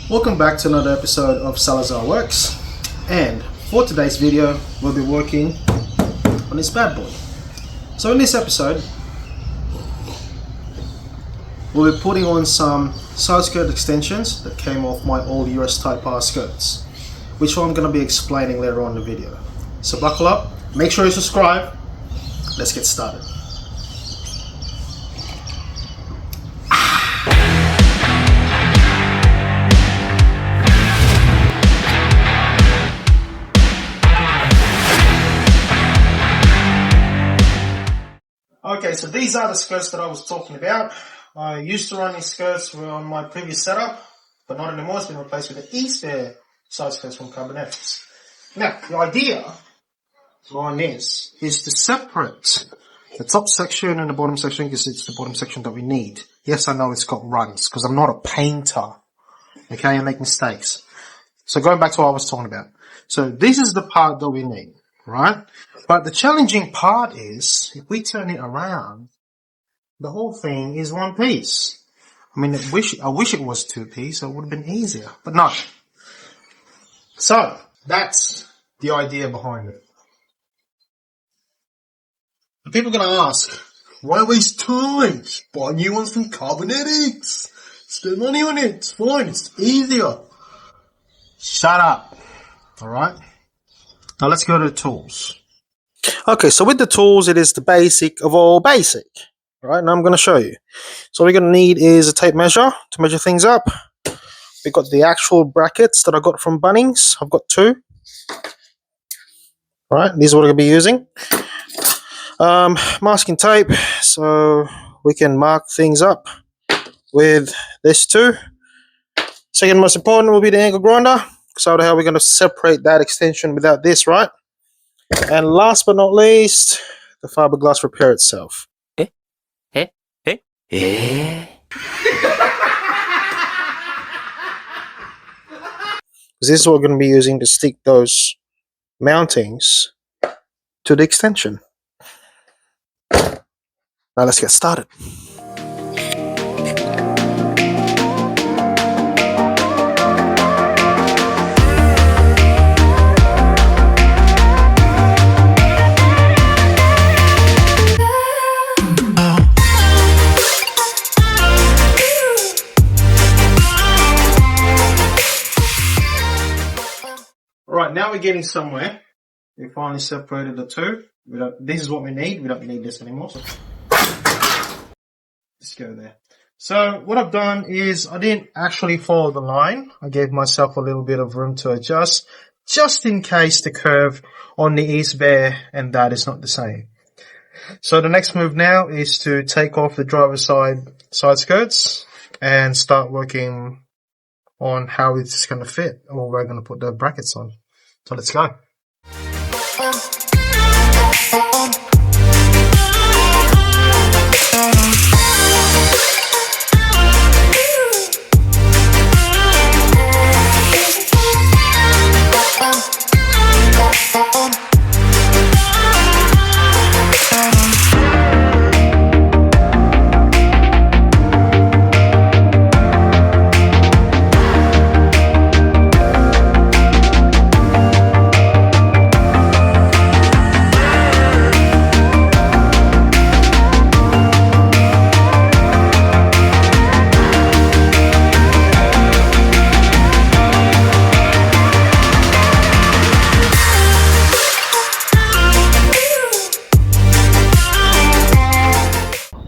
Welcome back to another episode of Salazar Works, and for today's video we'll be working on this bad boy. So in this episode we'll be putting on some side skirt extensions that came off my old URAS Type R skirts, which I'm going to be explaining later on in the video. So buckle up, make sure you subscribe, let's get started. Okay, so these are the skirts that I was talking about. I used to run these skirts on my previous setup, but not anymore. It's been replaced with the East Air side skirts from Carbonetics. Now, the idea behind this is to separate the top section and the bottom section, because it's the bottom section that we need. Yes, I know it's got runs, because I'm not a painter. Okay, I make mistakes. So going back to what I was talking about. So this is the part that we need, right? But the challenging part is, if we turn it around, the whole thing is one piece. I mean, I wish it was two piece, so it would have been easier, but no. So, that's the idea behind it. And people are going to ask, why waste time? Buy new ones from Carbonetics. Spend money on it. It's fine. It's easier. Shut up. Alright? Now let's go to the tools. Okay, so with the tools, it is the basic of all basic. Alright, now I'm going to show you. So what we're going to need is a tape measure to measure things up. We've got the actual brackets that I got from Bunnings. I've got two. Alright, these are what I'm going to be using. Masking tape, so we can mark things up with this too. Second most important will be the angle grinder. So how we're going to separate that extension without this, right? And last but not least, the fiberglass repair itself. Because this is what we're going to be using to stick those mountings to the extension. Now let's get started. Right, now we're getting somewhere. We finally separated the two. This is what we need. We don't need this anymore. So let's go there. So what I've done is I didn't actually follow the line. I gave myself a little bit of room to adjust, just in case the curve on the East Bear and that is not the same. So the next move now is to take off the driver's side skirts and start working on how it's going to fit, or we're going to put the brackets on. So let's go.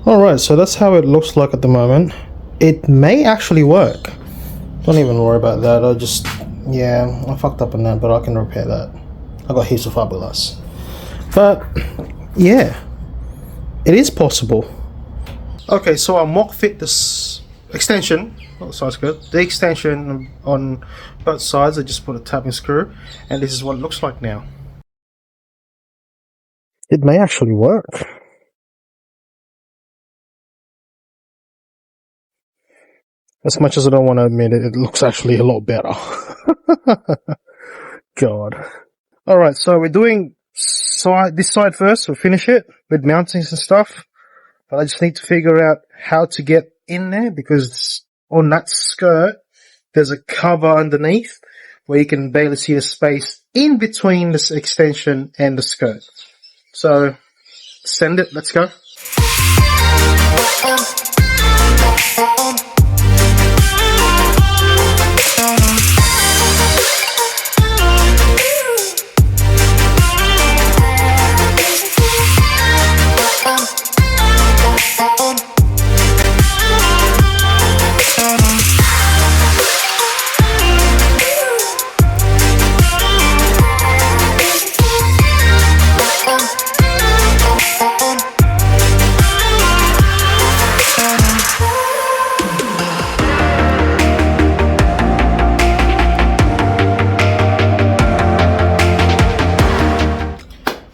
Alright, so that's how it looks like at the moment. It may actually work. Don't even worry about that. I fucked up on that, but I can repair that. I got heaps of fiberglass. But, yeah, it is possible. Okay, so I'll mock fit this extension, not the side skirt, the extension on both sides. I just put a tapping screw, and this is what it looks like now. It may actually work. As much as I don't want to admit it, it looks actually a lot better. God. Alright, so we're doing this side first. We'll finish it with mountings and stuff. But I just need to figure out how to get in there, because on that skirt, there's a cover underneath where you can barely see the space in between this extension and the skirt. So send it, let's go.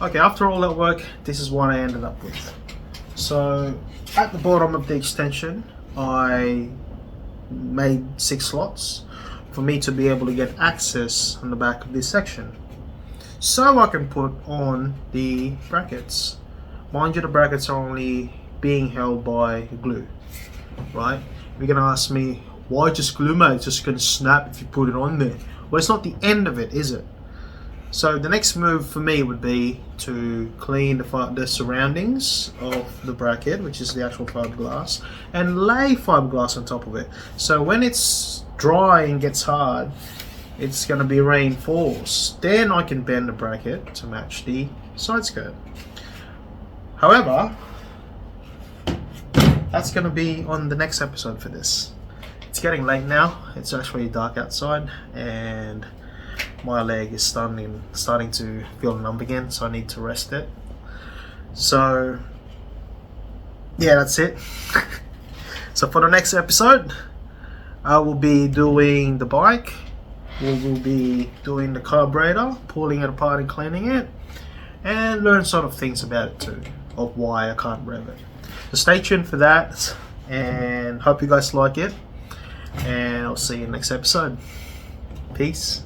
Okay, after all that work, this is what I ended up with. So at the bottom of the extension, I made 6 slots for me to be able to get access on the back of this section, so I can put on the brackets. Mind you, the brackets are only being held by glue, right? You're gonna ask me, why just glue, mate? It's just gonna snap if you put it on there. Well, it's not the end of it, is it? So the next move for me would be to clean the surroundings of the bracket, which is the actual fiberglass, and lay fiberglass on top of it. So when it's dry and gets hard, it's going to be reinforced. Then I can bend the bracket to match the side skirt. However, that's going to be on the next episode for this. It's getting late now. It's actually dark outside, and my leg is starting to feel numb again, so I need to rest it. So yeah, that's it. So for the next episode, I will be doing the bike, we will be doing the carburetor, pulling it apart and cleaning it, and learn sort of things about it too, of why I can't rev it. So stay tuned for that, and hope you guys like it, and I'll see you in the next episode. Peace.